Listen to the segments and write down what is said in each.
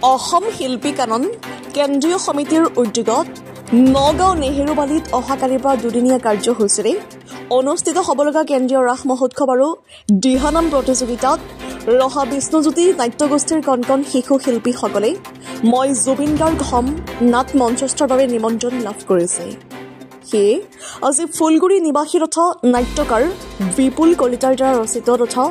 অসম শিল্পী কানন কেন্দ্ৰীয় সমিতিৰ উদ্যোগত নগাঁও নেহেৰুবালিত অহাকালিৰ পৰা দুদিনীয়া কাৰ্যসূচীৰে অনুষ্ঠিত হ'বলগা কেন্দ্ৰীয় ৰাস মহোৎসৱ আৰু দিহানাম প্ৰতিযোগিতাত ৰহা বিষ্ণুজ্যোতি নাট্যগোষ্ঠীৰ কণ শিশু শিল্পীসকলে মই জুবিন গাৰ্গ হম নাট মঞ্চস্থৰ বাবে নিমন্ত্ৰণ লাভ কৰিছে। সেয়ে আজি ফুলগুৰি নিবাসী তথা নাট্যকাৰ বিপুল কলিতাৰ দ্বাৰা ৰচিত তথা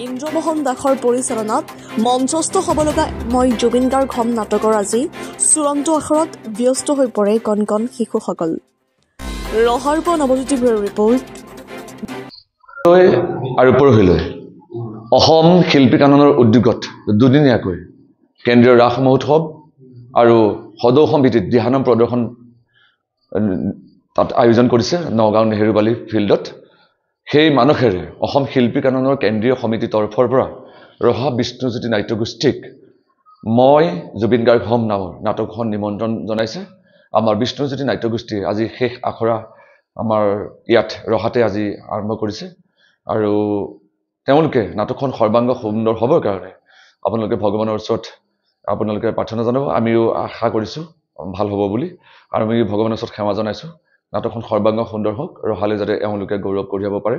ইন্দ্ৰমোহন দাসৰ পৰিচালনাত মঞ্চস্থ হ'বলগা মই জুবিন গাৰ্গ হম নাটকৰ আজি চূড়ান্ত আখৰত ব্যস্ত হৈ পৰে কণ শিশুসকল। ৰহাৰ পৰা নৱজ্যোতি বৰুৱাৰ ৰিপৰ্ট। আৰু পৰহিলৈ অসম শিল্পী কাননৰ উদ্যোগত দুদিনীয়াকৈ কেন্দ্ৰীয় ৰাস মহোৎসৱ আৰু সদৌ সমিতিত দিহানাম প্ৰদৰ্শন তাত আয়োজন কৰিছে নগাঁও নেহেৰুবালি ফিল্ডত। সেই মানসেৰে অসম শিল্পী কাননৰ কেন্দ্ৰীয় সমিতিৰ তৰফৰ পৰা ৰহা বিষ্ণুজ্যোতি নাট্যগোষ্ঠীক মই জুবিন গাৰ্গ হম নামৰ নাটকখন নিমন্ত্ৰণ জনাইছে। আমাৰ বিষ্ণুজ্যোতি নাট্যগোষ্ঠীয়ে আজি শেষ আখৰা আমাৰ ইয়াত ৰহাতে আজি আৰম্ভ কৰিছে আৰু তেওঁলোকে নাটকখন সৰ্বাংগ সুন্দৰ হ'বৰ কাৰণে আপোনালোকে ভগৱানৰ ওচৰত আপোনালোকে প্ৰাৰ্থনা জনাব। আমিও আশা কৰিছোঁ ভাল হ'ব বুলি আৰু আমি ভগৱানৰ ওচৰত সেৱা জনাইছোঁ নাটকখন সৰ্বাংগ সুন্দৰ হওক, ৰহালৈ যাতে এওঁলোকে গৌৰৱ কঢ়িয়াব পাৰে।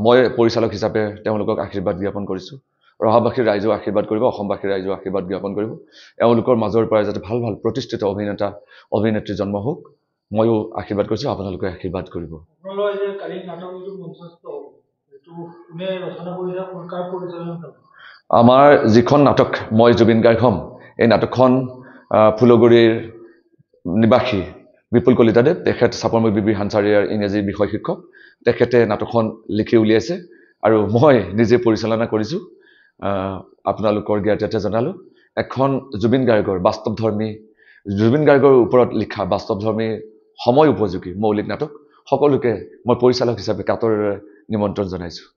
মই পৰিচালক হিচাপে তেওঁলোকক আশীৰ্বাদ জ্ঞাপন কৰিছোঁ। ৰহাবাসীৰ ৰাইজেও আশীৰ্বাদ কৰিব, অসমবাসীৰ ৰাইজেও আশীৰ্বাদ জ্ঞাপন কৰিব। এওঁলোকৰ মাজৰ পৰা যাতে ভাল ভাল প্ৰতিষ্ঠিত অভিনেতা অভিনেত্ৰী জন্ম হওক, ময়ো আশীৰ্বাদ কৰিছোঁ, আপোনালোকে আশীৰ্বাদ কৰিব। আমাৰ যিখন নাটক মই জুবিন গাৰ্গ হম, এই নাটকখন ফুলগুৰিৰ নিবাসী বিপুল কলিতাদেৱ, তেখেত চাপৰমুখ বিবি হানচাৰিয়াৰ ইংৰাজী বিষয় শিক্ষক, তেখেতে নাটকখন লিখি উলিয়াইছে আৰু মই নিজে পৰিচালনা কৰিছোঁ। আপোনালোকৰ জ্ঞাতে জনালোঁ এখন জুবিন গাৰ্গৰ বাস্তৱধৰ্মী, জুবিন গাৰ্গৰ ওপৰত লিখা বাস্তৱধৰ্মী সময় উপযোগী মৌলিক নাটক। সকলোকে মই পৰিচালক হিচাপে কাতৰেৰে নিমন্ত্ৰণ জনাইছোঁ।